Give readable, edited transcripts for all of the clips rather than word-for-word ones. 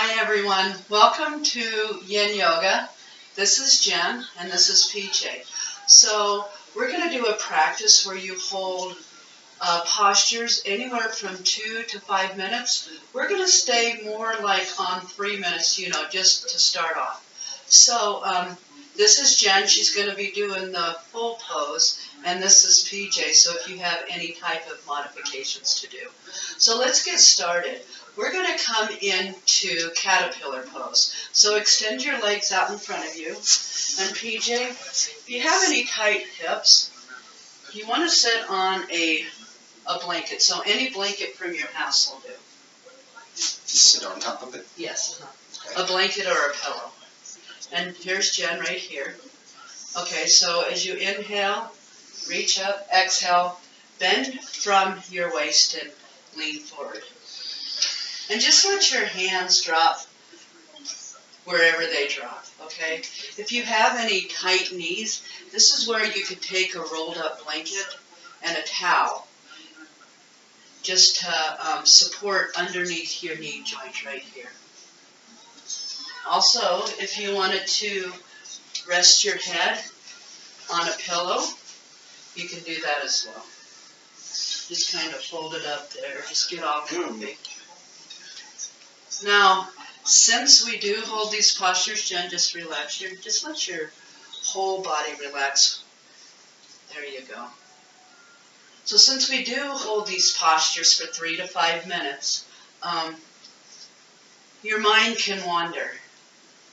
Hi everyone, welcome to Yin Yoga. This is Jen and this is PJ. So we're going to do a practice where you hold postures anywhere from 2 to 5 minutes. We're going to stay more like on 3 minutes, just to start off. So this is Jen, she's going to be doing the full pose, and this is PJ, so if you have any type of modifications to do. So let's get started. We're going to come into caterpillar pose. So extend your legs out in front of you. And PJ, if you have any tight hips, you want to sit on a blanket. So any blanket from your house will do. Just sit on top of it? Yes. Okay. A blanket or a pillow. And here's Jen right here. Okay, so as you inhale, reach up, exhale, bend from your waist and lean forward. And just let your hands drop wherever they drop, okay? If you have any tight knees, this is where you could take a rolled up blanket and a towel just to support underneath your knee joint right here. Also, if you wanted to rest your head on a pillow, you can do that as well. Just kind of fold it up there, just get all comfy. Now, since we do hold these postures, Jen, just relax. Just let your whole body relax. There you go. So since we do hold these postures for 3 to 5 minutes, your mind can wander.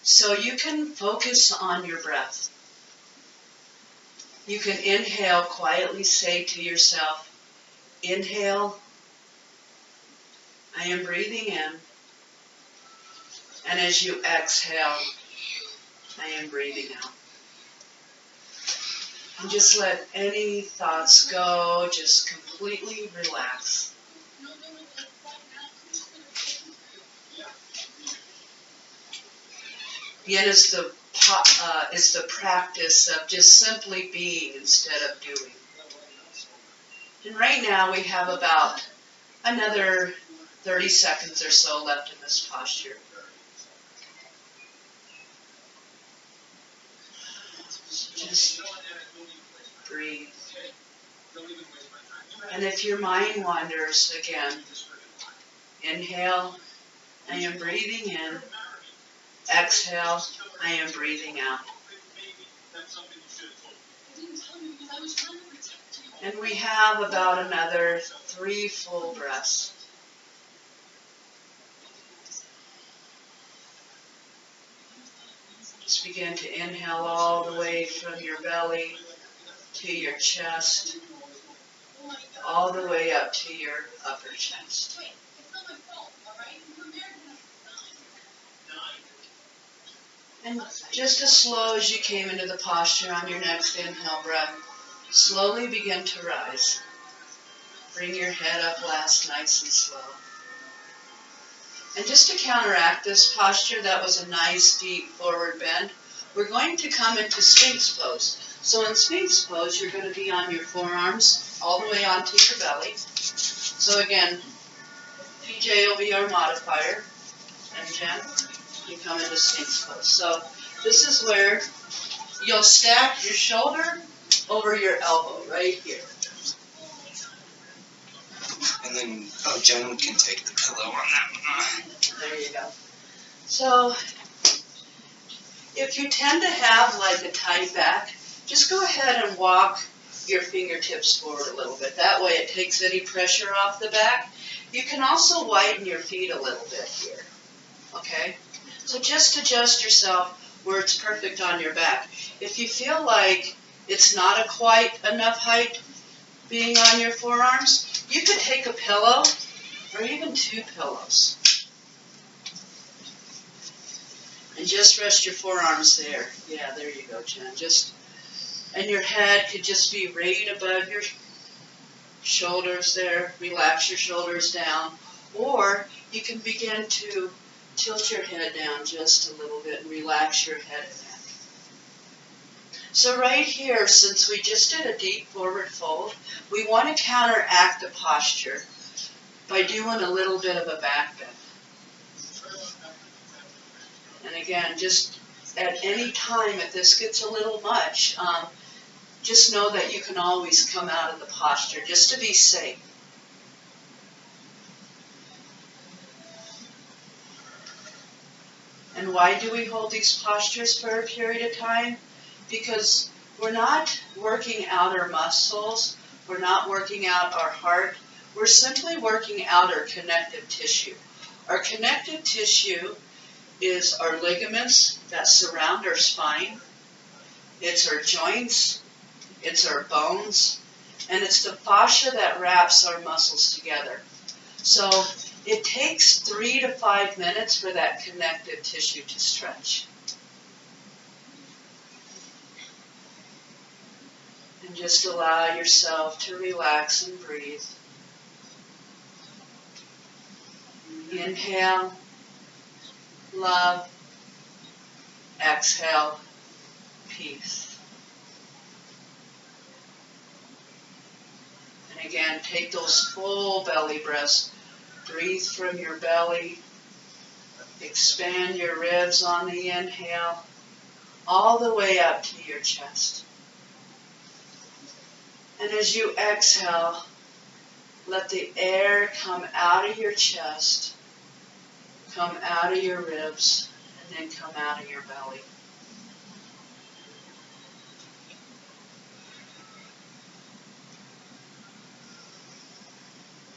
So you can focus on your breath. You can inhale, quietly say to yourself, inhale, I am breathing in. And as you exhale, I am breathing out. And just let any thoughts go, just completely relax. Yin is the practice of just simply being instead of doing. And right now we have about another 30 seconds or so left in this posture. Just breathe. And if your mind wanders again, inhale, I am breathing in. Exhale, I am breathing out. And we have about another 3 full breaths. Just begin to inhale all the way from your belly to your chest, all the way up to your upper chest. And just as slow as you came into the posture on your next inhale breath, slowly begin to rise. Bring your head up last nice and slow. And just to counteract this posture, that was a nice deep forward bend, we're going to come into Sphinx pose. So in Sphinx pose, you're going to be on your forearms all the way onto your belly. So again, PJ will be our modifier, and Jen, you come into Sphinx pose. So this is where you'll stack your shoulder over your elbow, right here. And then, Jen can take the pillow on that one. There you go. So, if you tend to have like a tight back, just go ahead and walk your fingertips forward a little bit. That way it takes any pressure off the back. You can also widen your feet a little bit here. Okay? So just adjust yourself where it's perfect on your back. If you feel like it's not quite enough height being on your forearms, you could take a pillow or even 2 pillows. And just rest your forearms there. Yeah, there you go, Jen. And your head could just be right above your shoulders there. Relax your shoulders down. Or you can begin to tilt your head down just a little bit and relax your head and neck. So right here, since we just did a deep forward fold, we want to counteract the posture by doing a little bit of a back bend. And again, just at any time, if this gets a little much, just know that you can always come out of the posture just to be safe. And why do we hold these postures for a period of time? Because we're not working out our muscles, we're not working out our heart, we're simply working out our connective tissue. Our connective tissue is our ligaments that surround our spine, it's our joints, it's our bones, and it's the fascia that wraps our muscles together. So it takes 3 to 5 minutes for that connective tissue to stretch. And just allow yourself to relax and breathe. Inhale, love, exhale, peace. And again, take those full belly breaths. Breathe from your belly. Expand your ribs on the inhale, all the way up to your chest. And as you exhale, let the air come out of your chest, come out of your ribs, and then come out of your belly.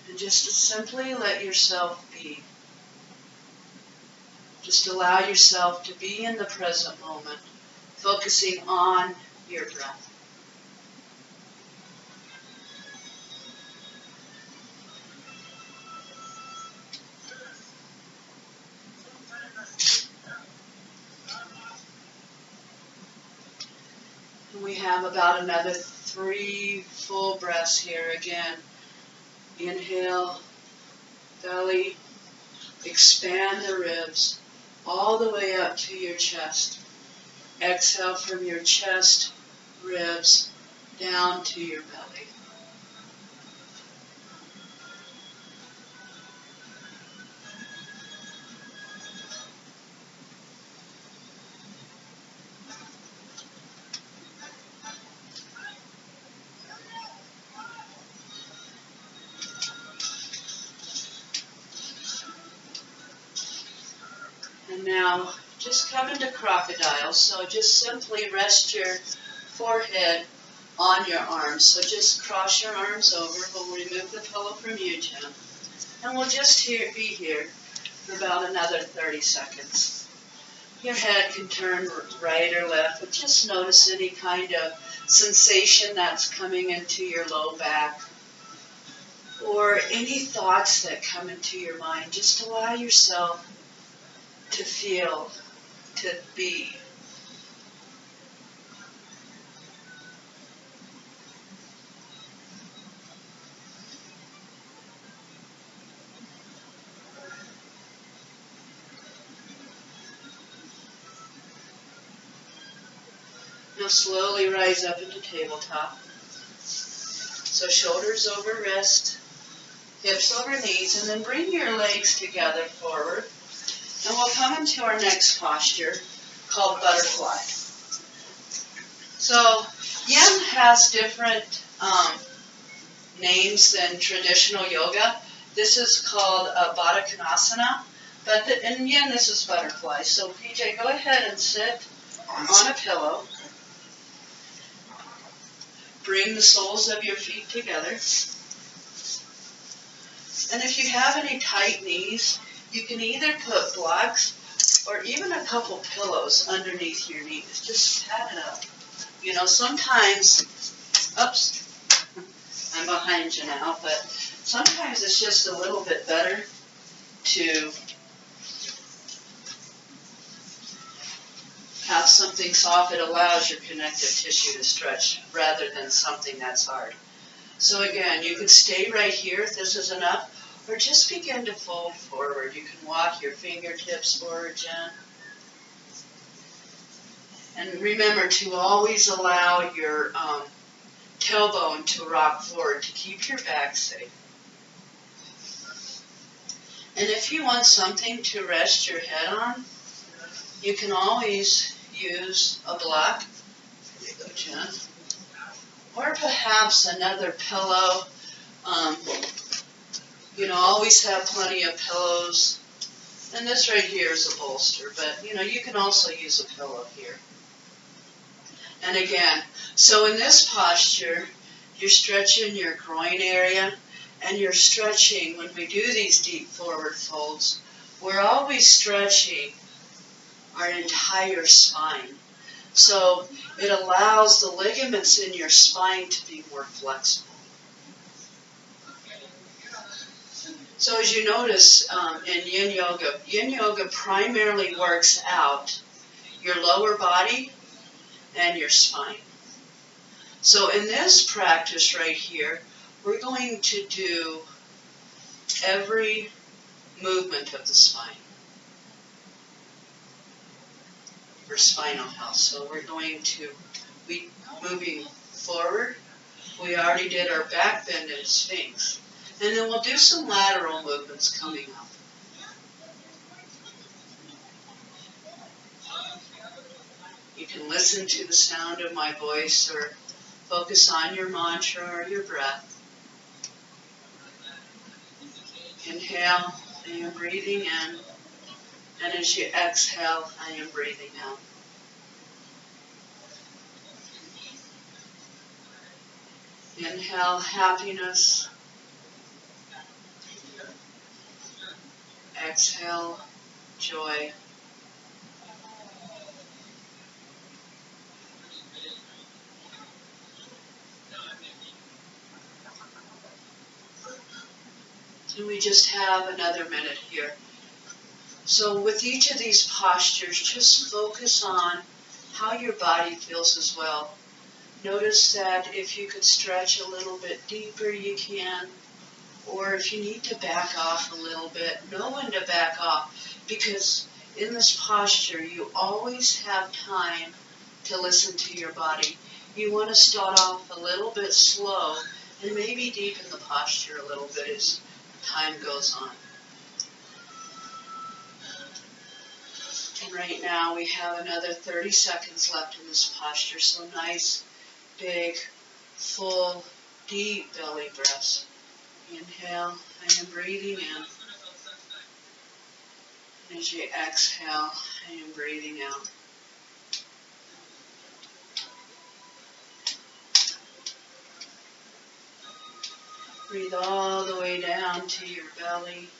And just simply let yourself be. Just allow yourself to be in the present moment, focusing on your breath. And we have about another 3 full breaths here again. Inhale, belly, expand the ribs all the way up to your chest. Exhale from your chest, ribs, down to your belly. And now, just come into crocodile. So just simply rest your forehead on your arms. So just cross your arms over. We'll remove the pillow from you, Jim. And we'll just be here for about another 30 seconds. Your head can turn right or left, but just notice any kind of sensation that's coming into your low back. Or any thoughts that come into your mind. Just allow yourself to feel, to be. Now slowly rise up into tabletop. So shoulders over wrist, hips over knees, and then bring your legs together forward. And we'll come into our next posture called butterfly. So Yin has different names than traditional yoga. This is called Baddha Konasana, but in Yin this is butterfly. So PJ, go ahead and sit on a pillow. Bring the soles of your feet together. And if you have any tight knees, you can either put blocks or even a couple pillows underneath your knees. Just pad it up. You know, sometimes, oops, I'm behind you now, but sometimes it's just a little bit better to have something soft that allows your connective tissue to stretch rather than something that's hard. So again, you can stay right here if this is enough, or just begin to fold forward. You can walk your fingertips forward, Jen. And remember to always allow your tailbone to rock forward to keep your back safe. And if you want something to rest your head on, You can always use a block. Here you go, Jen. Or perhaps another pillow. Always have plenty of pillows. And this right here is a bolster, but you can also use a pillow here. And again, so in this posture, you're stretching your groin area, and you're stretching, when we do these deep forward folds, we're always stretching our entire spine. So it allows the ligaments in your spine to be more flexible. So as you notice in Yin Yoga primarily works out your lower body and your spine. So in this practice right here, we're going to do every movement of the spine for spinal health. So we're going to be moving forward. We already did our back bend and sphinx. And then we'll do some lateral movements coming up. You can listen to the sound of my voice or focus on your mantra or your breath. Inhale, I am breathing in. And as you exhale, I am breathing out. Inhale, happiness. Exhale, joy. And we just have another minute here. So with each of these postures, just focus on how your body feels as well. Notice that if you could stretch a little bit deeper, you can. Or if you need to back off a little bit, know when to back off. Because in this posture, you always have time to listen to your body. You want to start off a little bit slow and maybe deepen the posture a little bit as time goes on. And right now we have another 30 seconds left in this posture. So nice, big, full, deep belly breaths. Inhale, I am breathing in. And as you exhale, I am breathing out. Breathe all the way down to your belly,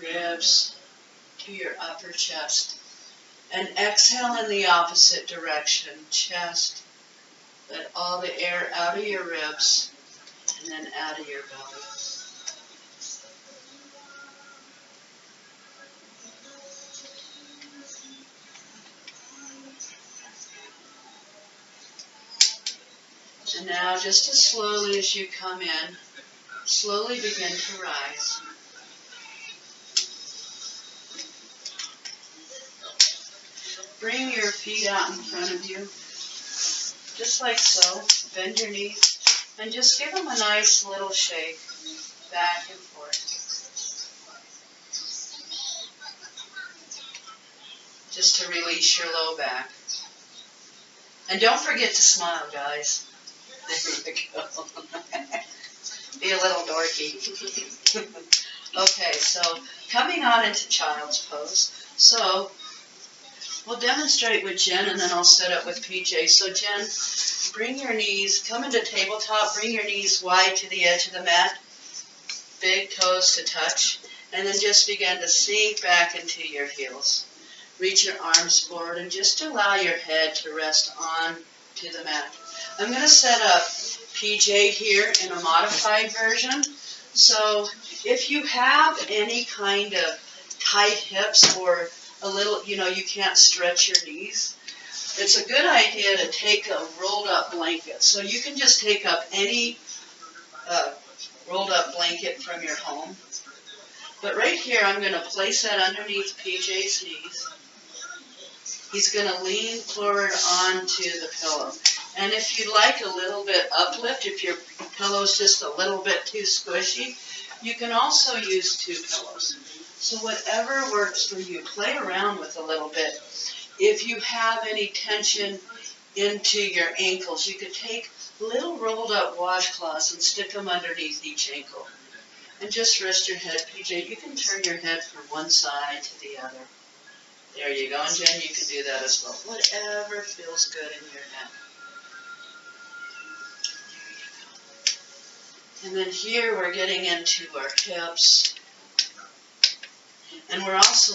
ribs, to your upper chest. And exhale in the opposite direction, chest. Let all the air out of your ribs and then out of your belly. And now, just as slowly as you come in, slowly begin to rise. Bring your feet out in front of you, just like so. Bend your knees, and just give them a nice little shake, back and forth. Just to release your low back. And don't forget to smile, guys. There you go. Be a little dorky. Okay, so coming on into child's pose. So we'll demonstrate with Jen, and then I'll set up with PJ. So Jen, bring your knees, come into tabletop, bring your knees wide to the edge of the mat, big toes to touch, and then just begin to sink back into your heels. Reach your arms forward and just allow your head to rest on to the mat. I'm going to set up PJ here in a modified version. So if you have any kind of tight hips or a little, you can't stretch your knees, it's a good idea to take a rolled up blanket. So you can just take up any rolled up blanket from your home. But right here, I'm going to place that underneath PJ's knees. He's going to lean forward onto the pillow. And if you'd like a little bit uplift, if your pillow's just a little bit too squishy, you can also use two pillows. So whatever works for you, play around with a little bit. If you have any tension into your ankles, you could take little rolled up washcloths and stick them underneath each ankle. And just rest your head. PJ, you can turn your head from one side to the other. There you go. And Jen, you can do that as well. Whatever feels good in your neck. And then here we're getting into our hips. And we're also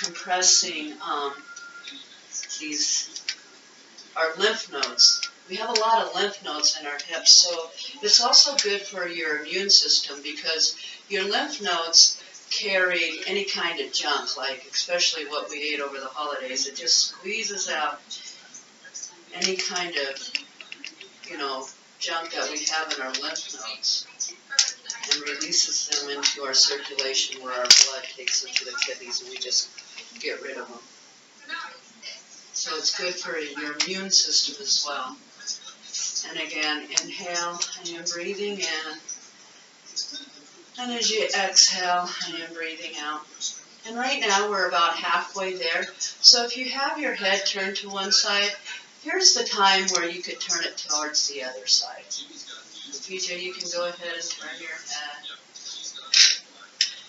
compressing our lymph nodes. We have a lot of lymph nodes in our hips, so it's also good for your immune system because your lymph nodes carry any kind of junk, like especially what we ate over the holidays. It just squeezes out any kind of, junk that we have in our lymph nodes and releases them into our circulation where our blood takes them to the kidneys and we just get rid of them. So it's good for your immune system as well. And again, inhale, I am breathing in. And as you exhale, I am breathing out. And right now we're about halfway there. So if you have your head turned to one side, here's the time where you could turn it towards the other side. So PJ, you can go ahead and turn your head.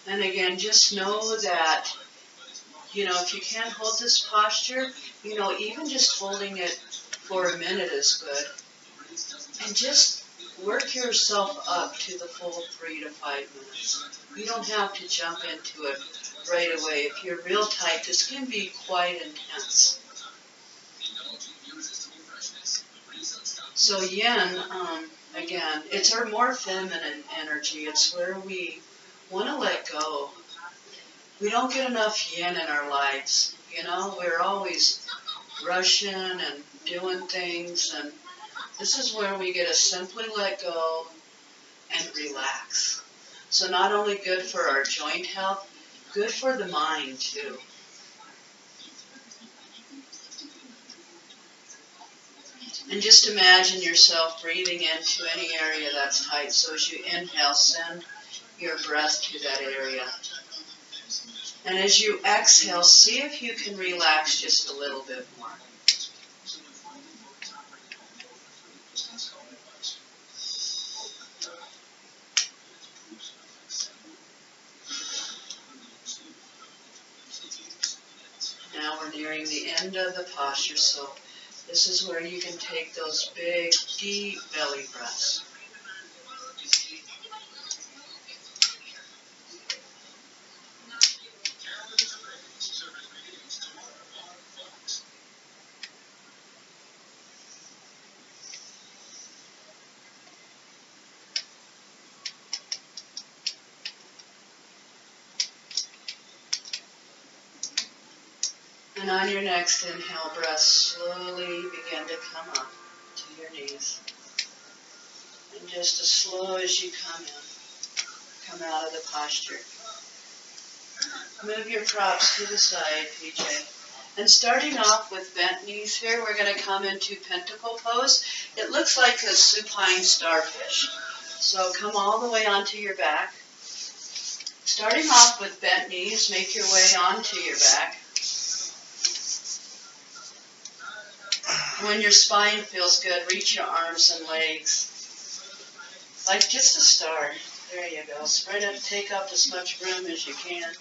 And again, just know that, if you can't hold this posture, even just holding it for a minute is good. And just work yourself up to the full 3 to 5 minutes. You don't have to jump into it right away. If you're real tight, this can be quite intense. So yin, again, it's our more feminine energy. It's where we want to let go. We don't get enough yin in our lives. We're always rushing and doing things, and this is where we get to simply let go and relax. So not only good for our joint health, good for the mind too. And just imagine yourself breathing into any area that's tight. So as you inhale, send your breath to that area. And as you exhale, see if you can relax just a little bit more. Now we're nearing the end of the posture, so this is where you can take those big, deep belly breaths. And on your next inhale breath, slowly begin to come up to your knees. And just as slow as you come in, come out of the posture. Move your props to the side, PJ. And starting off with bent knees here, we're going to come into pentacle pose. It looks like a supine starfish. So come all the way onto your back. Starting off with bent knees, make your way onto your back. When your spine feels good, reach your arms and legs. Like just a star. There you go. Spread up, take up as much room as you can.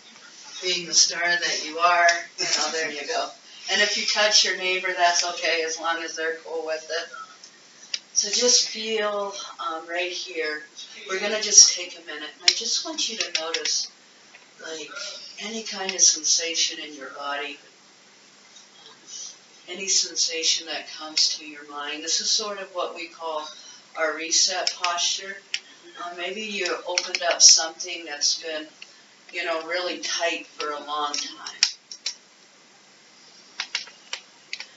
Being the star that you are, there you go. And if you touch your neighbor, that's okay as long as they're cool with it. So just feel right here. We're going to just take a minute. And I just want you to notice like any kind of sensation in your body. Any sensation that comes to your mind. This is sort of what we call our reset posture. Maybe you opened up something that's been, really tight for a long time.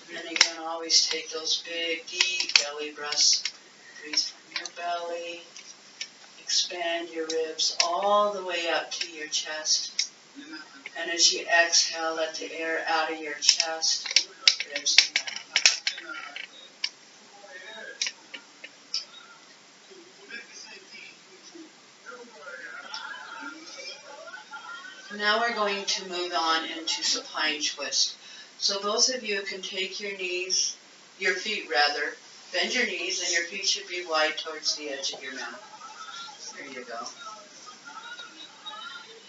And again, always take those big, deep belly breaths. Breathe from your belly. Expand your ribs all the way up to your chest. And as you exhale, let the air out of your chest. Ribs and back. Now we're going to move on into supine twist. So both of you can take your feet rather, bend your knees, and your feet should be wide towards the edge of your mat. There you go.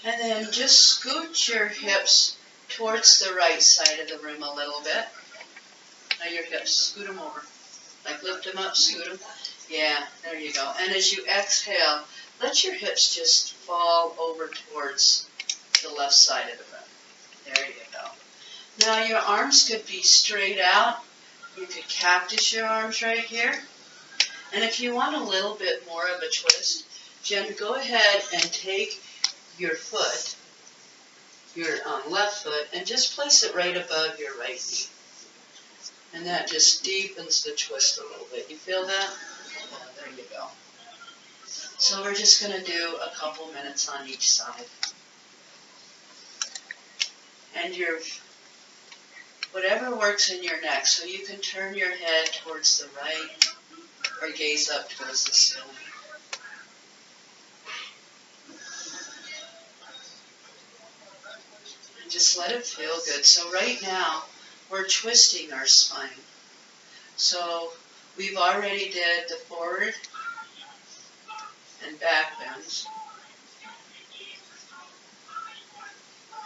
And then just scoot your hips towards the right side of the room a little bit. Now your hips, scoot them over. Like lift them up, scoot them. Yeah, there you go. And as you exhale, let your hips just fall over towards the left side of the room. There you go. Now your arms could be straight out. You could cactus your arms right here. And if you want a little bit more of a twist, Jen, go ahead and take your foot, your left foot, and just place it right above your right knee. And that just deepens the twist a little bit. You feel that? There you go. So we're just going to do a couple minutes on each side. And whatever works in your neck, so you can turn your head towards the right or gaze up towards the ceiling. And just let it feel good. So right now, we're twisting our spine. So we've already did the forward and back bends.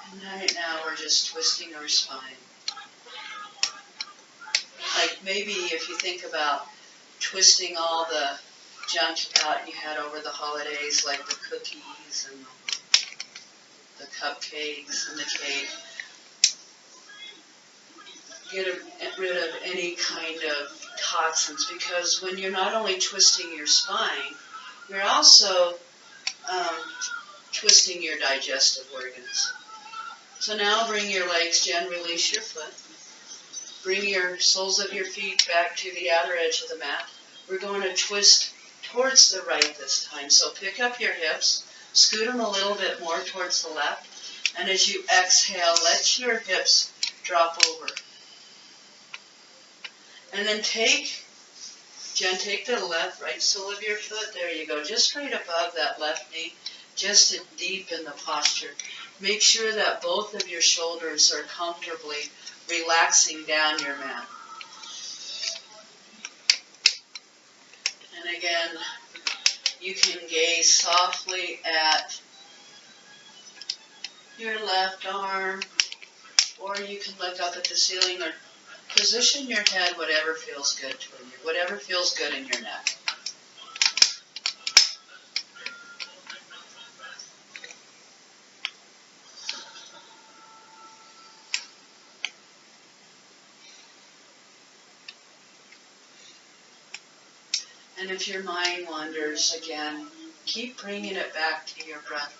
And right now we're just twisting our spine. Like maybe if you think about twisting all the junk out you had over the holidays, like the cookies and the cupcakes and the cake. Get rid of any kind of toxins, because when you're not only twisting your spine, you're also twisting your digestive organs. So now bring your legs, Jen, release your foot. Bring your soles of your feet back to the outer edge of the mat. We're going to twist towards the right this time. So pick up your hips, scoot them a little bit more towards the left, and as you exhale, let your hips drop over. And then take the right sole of your foot, there you go, just right above that left knee, just to deepen the posture. Make sure that both of your shoulders are comfortably relaxing down your mat. And again, you can gaze softly at your left arm, or you can look up at the ceiling, or position your head whatever feels good to you, whatever feels good in your neck. And if your mind wanders again, keep bringing it back to your breath.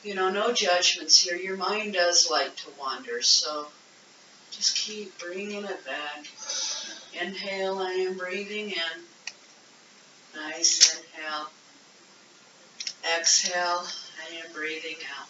You know, no judgments here. Your mind does like to wander, so just keep bringing it back. Inhale, I am breathing in. Nice inhale. Exhale, I am breathing out.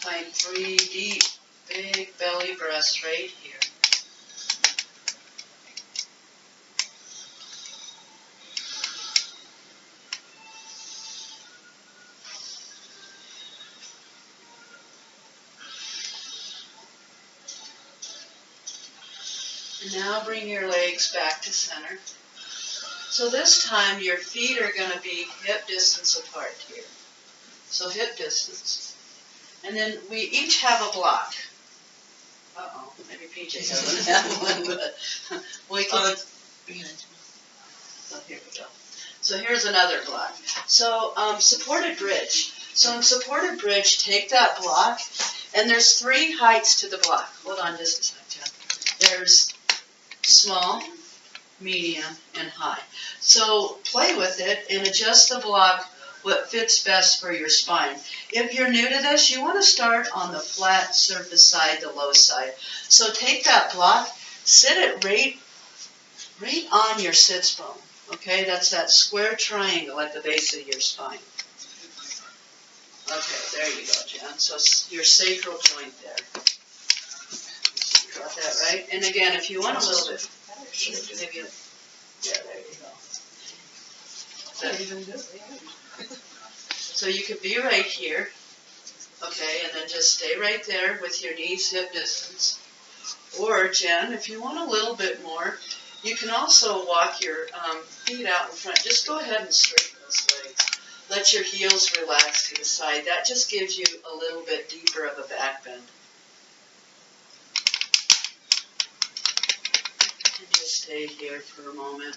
Find 3 deep, big belly breaths right here. And now bring your legs back to center. So this time your feet are going to be hip distance apart here. So hip distance. And then we each have a block. Uh-oh, maybe PJ doesn't have one, but we can. Oh, here we go. So here's another block. So supported bridge. So in supported bridge, take that block, and there's 3 heights to the block. Hold on just a second. There's small, medium, and high. So play with it and adjust the block what fits best for your spine. If you're new to this, you want to start on the flat surface side, the low side. So take that block, sit it right on your sits bone. Okay, that's that square triangle at the base of your spine. Okay, there you go, Jen. So your sacral joint there. Got that right? And again, if you want a little bit, maybe, yeah, there you go. So you could be right here, okay, and then just stay right there with your knees hip distance. Or, Jen, if you want a little bit more, you can also walk your feet out in front. Just go ahead and straighten those legs. Let your heels relax to the side. That just gives you a little bit deeper of a back bend. And just stay here for a moment.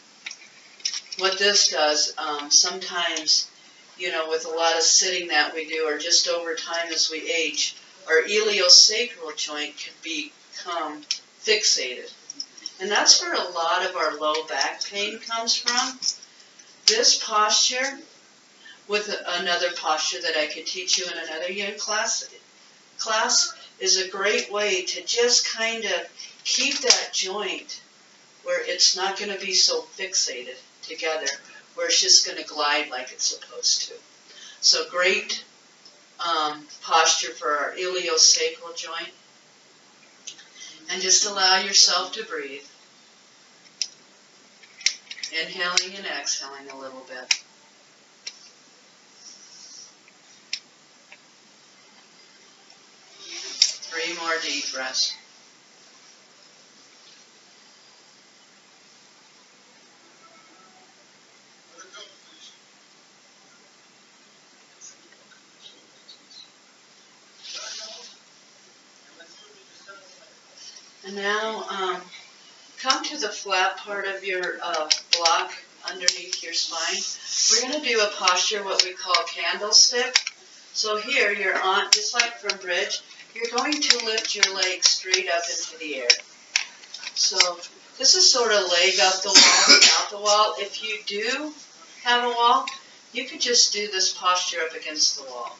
What this does, sometimes, you know, with a lot of sitting that we do, or just over time as we age, our iliosacral joint can become fixated. And that's where a lot of our low back pain comes from. This posture, with another posture that I could teach you in another Yin class, is a great way to just kind of keep that joint where it's not going to be so fixated together, where it's just going to glide like it's supposed to. So great posture for our iliosacral joint. And just allow yourself to breathe. Inhaling and exhaling a little bit. Three more deep breaths. And now come to the flat part of your block underneath your spine. We're going to do a posture, what we call candlestick. So here you're on, just like from bridge, you're going to lift your legs straight up into the air. So this is sort of leg up the wall, out the wall. If you do have a wall, you could just do this posture up against the wall.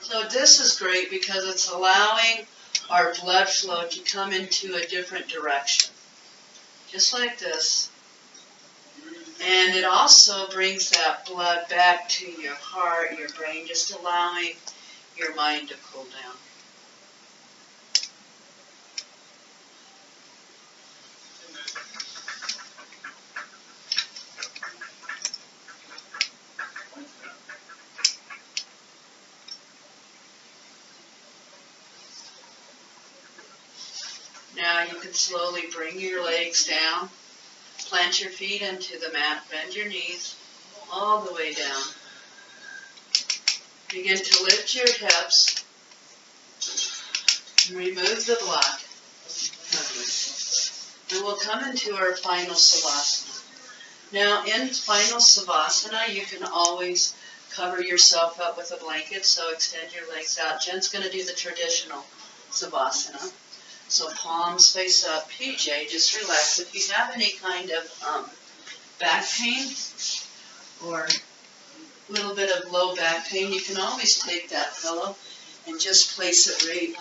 So this is great because it's allowing our blood flow to come into a different direction. Just like this. And it also brings that blood back to your heart, your brain, just allowing your mind to cool down. Now you can slowly bring your legs down, plant your feet into the mat, bend your knees all the way down. Begin to lift your hips and remove the block. And we'll come into our final savasana. Now in final savasana, you can always cover yourself up with a blanket, so extend your legs out. Jen's going to do the traditional savasana. So palms face up. PJ, just relax. If you have any kind of back pain or a little bit of low back pain, you can always take that pillow and just place it right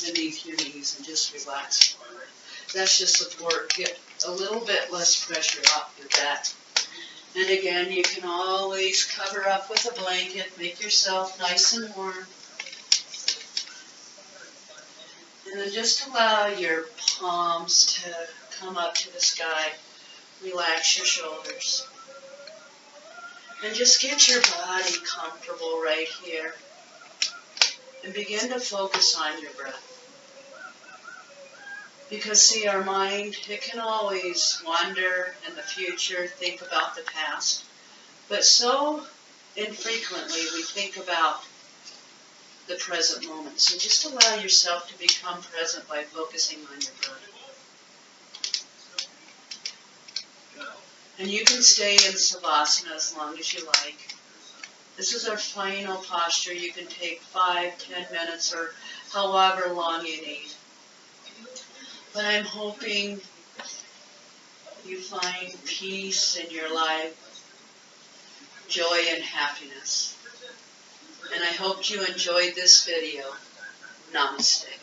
beneath your knees and just relax forward. That should support, get a little bit less pressure off your back. And again, you can always cover up with a blanket, make yourself nice and warm. And then just allow your palms to come up to the sky. Relax your shoulders. And just get your body comfortable right here. And begin to focus on your breath. Because see, our mind, it can always wander in the future, think about the past. But so infrequently we think about the present moment. So just allow yourself to become present by focusing on your breath. And you can stay in Savasana as long as you like. This is our final posture. You can take 5, 10 minutes or however long you need. But I'm hoping you find peace in your life, joy and happiness. And I hope you enjoyed this video. Namaste.